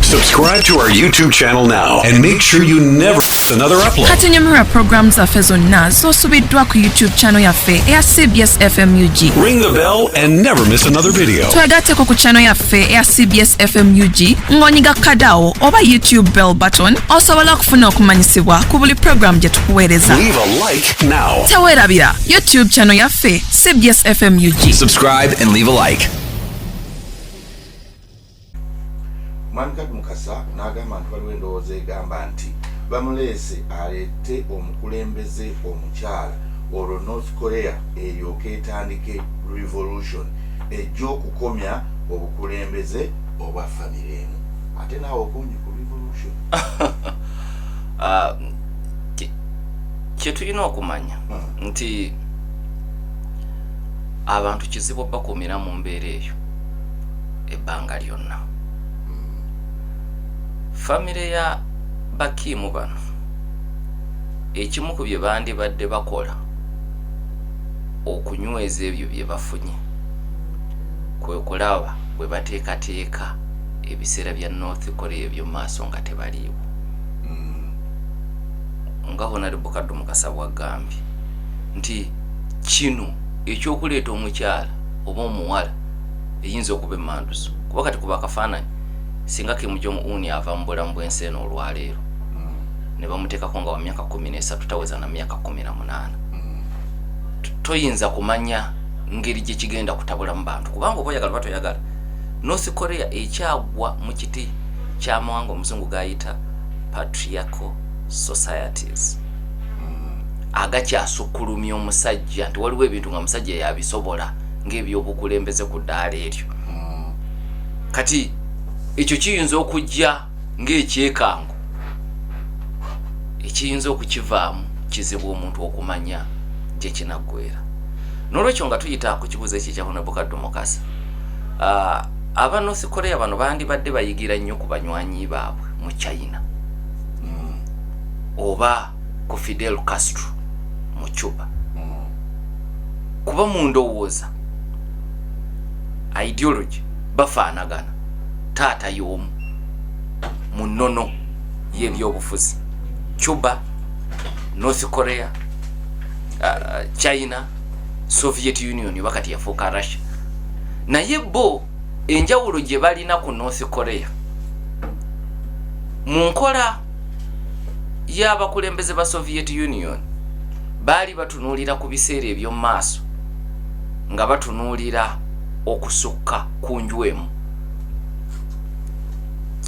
Subscribe to our YouTube channel now and make sure you never miss another upload. Kati nyamira programs zaffe zonna z'osubiddwa ku YouTube channel yaffe eya CBS FM UG. Ring the bell and never miss another video. Twagatteko ku channel yaffe eya CBS FM UG ng'onyiga kadaawo oba YouTube bell button osobola okufuna okumanyisibwa ku buli program gye tukuweereza. Leave a like now. Teweerabira YouTube channel yaffe CBS FM UG. Subscribe and leave a like. Mankad Mukasa n'agamba nti waliwo endowooza egamba nti bamuleese aleete omukulembeze omukyala olwo North Korea eryoke etandike revolution ejja okukomya obukulembeze obwa famire emu. Ate naawe okonye ku revolution. Kye tulina okumanya nti abantu kizibu bakuumira mu mbeera eyo ebbanga lyonna. Famire ya bakiimu bano ekimu ku bye bandibadde bakola okunyweza ebyo bye bafunye kwe kulaba bwe bateekateeka ebiseera bya North Korea eby'omu maaso nga tebaliiwo. Nga Honorable Kaddu Mukasa bw'agambye nti kino ekyokuleeta omukyala oba omuwala eyinza okuba emmanduso kuba kati kuba akafaananyi singa Kim Jong-un ava mu bulamu bw'ensi eno olwaleero ne bamuteekako nga wa myaka 13 taweza na myaka 18. Toyinza kumanya ngeri gye kigenda kutabulamu bantu kubanga oba oyagala batoyagala North Korea ekyagwa mu kiti ky'amawanga omuzungu gayita patriarchal societies. Agakyasukkulumya omusajja nti waliwo ebintu nga musajja yabisobola ng'ebyobukulembeze ku ddaala eryo. Kati ekyo kiyinza okujja ng'ekyekango ekiyinza okukivaamu kizibu omuntu okumanya gye kinaggwera. N'olwekyo nga tuyita ku kibuuzo ekyo kya Honorable Kaddu Mukasa, aba North Korea bano bandibadde bayigira nnyo ku banywanyi baabwe mu China oba ku Fidel Castro mu Cuba kuba mu ndowooza ideology bafaanagana. Taata y'omu mu nnono y'ebyobufuzi Cuba, North Korea, China, Soviet Union wakati yafuuka Russia. Naye bo enjawulo gye balina ku North Korea mu nkola y'abakulembeze ba Soviet Union baali batunuulira ku biseera eby'omu maaso nga batunuulira okusukka ku njwemu.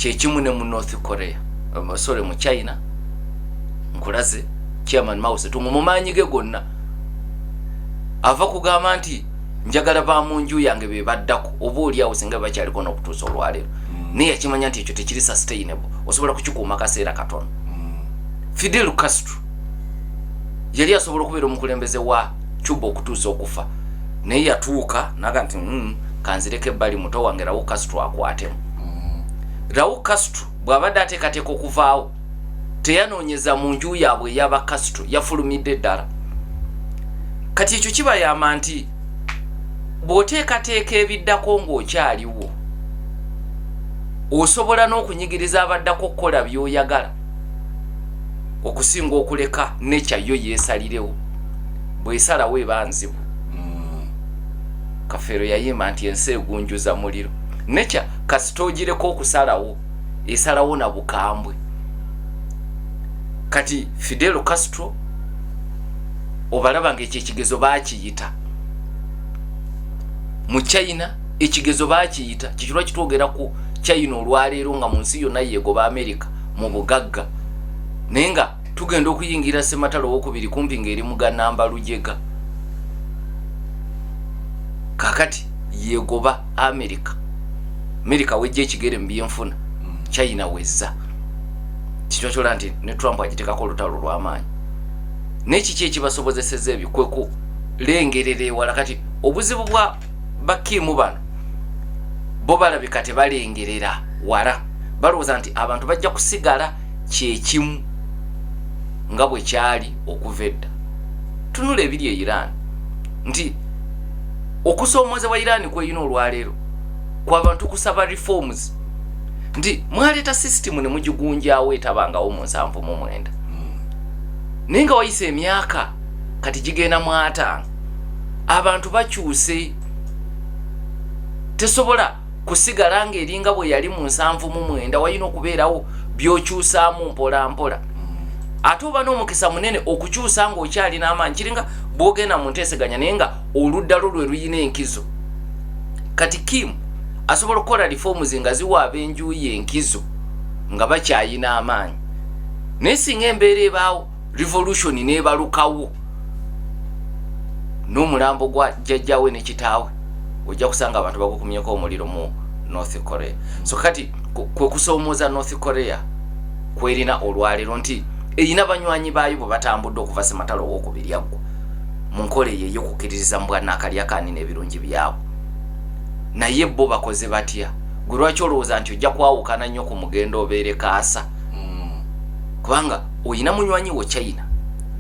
Kyekimu ne mu North Korea sorry mu China nkulaze Chairman Mao Zedong mu maanyi ge gonna ava kugamba nti njagala ba mu nju yange be baddako oba oli awo singa bakyaliko n'okutuusa olwaleero naye yakimanya nti ekyo tekiri sustainable osobola kukikuuma kaseera katono. Fidel Castro yali asobola okubeera omukulembeze wa Cuba okutuusa okufa naye yatuuka naga nti kanzireko ebbali muto wange Raul Castro akwatemu. Raul Castro bw'abadde ateekateeka okuvaawo teyanoonyeza mu nju yaabwe ey'aba Castro yafulumidde ddala. Kati ekyo kibayamba nti bw'oteekateeka ebiddako ng'okyaliwo osobola n'okunyigiriza abaddako okukola by'oyagala okusinga okuleka nature yo yeesalirewo bw'esalawo eba nzibu. Kafeero yayimba nti ensi egunjuza muliro. Nature kasita ogireko okusalawo esalawo na bukambwe. Kati Fidel Castro obalaba ng'ekyo ekigezo baakiyita mu China, ekigezo baakiyita kikirwa kitwogera ku China olwaleero nga mu nsi yonna yeegoba America mu bugagga naye nga tugenda okuyingira Ssematalo owokubiri kumpi ng'eri mu Ganamba Lujega. Kakati yeegoba America wejja ekigere mu byenfuna China wezza. Kikyo kyola nti ne Trump agitekako olutalo lw'amaanyi. N'ekiki ekibasobozeseza ebyo kwe kulengerera ewala. Kati obuzibu bwa bakiimu bano bo balabika tebalengerera wala. Balowooza nti abantu bajja kusigala kyekimu nga bwe kyali okuva edda. Tunula ebiri e Iran nti okusoomooza wa Iran kweyina olwaleero kw'abantu kusaba reforms nti mwaleeta system ne mugigunjaawo etabangawo mu 79 naye nga wayise emyaka kati gigenda mu 5 abantu bakyuse tesobola kusigala ng'eringa bwe yali mu 79 walina okubeerawo by'okyusaamu mpola mpola ate oba n'omukisa munene okukyusa ng'okyalina amaanyi kiringa bw'ogenda mu nteeseganya naye nga oludda lwo lwe luyina enkizo kati Kim asobola okukola reforms nga ziwa ab'enjuyi enkizo nga bakyayina amaanyi naye singa embeera ebaawo revolution n'ebalukawo n'omulambo gwa jjajjawe ne kitaawe ojja kusanga abantu bagukumyeko omuliro mu North Korea so kati kwe kusoomooza North Korea kwerina olwaliro nti erina banywanyi baayo bwe batambudde okuva Sematalo ow'okubiri aggwa mu nkola eyo ey'okukkiririza mu bwannakalya kaani n'ebirungi byabwe naye bo bakoze batya gwe lwaki olowooza nti ojja kwawukana nnyo ku mugendo obeere kaasa kubanga oyina munywanyi wo China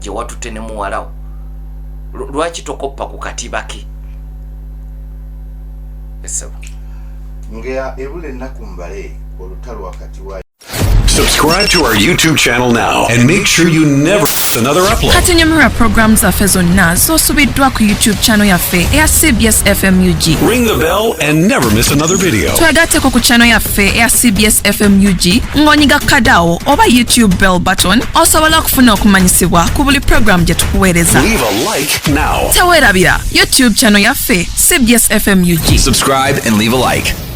gye watutte ne muwalawo lwaki tokoppa ku katiba ke esebo nga ebula ennaku mbale olutalo wakati wa Subscribe to our YouTube channel now and make sure you never miss another upload. Kati nyumira programs zaffe zonna z'osubiddwa ku YouTube channel yaffe eya CBS FM UG. Ring the bell and never miss another video. Twegatteko ku channel yaffe eya CBS FM UG ng'onyiga kadawo oba YouTube bell button osobola okufuna okumanyisibwa ku buli program gye tukuweereza. Leave a like now. Teweerabira YouTube channel yaffe CBS FM UG. Subscribe and leave a like.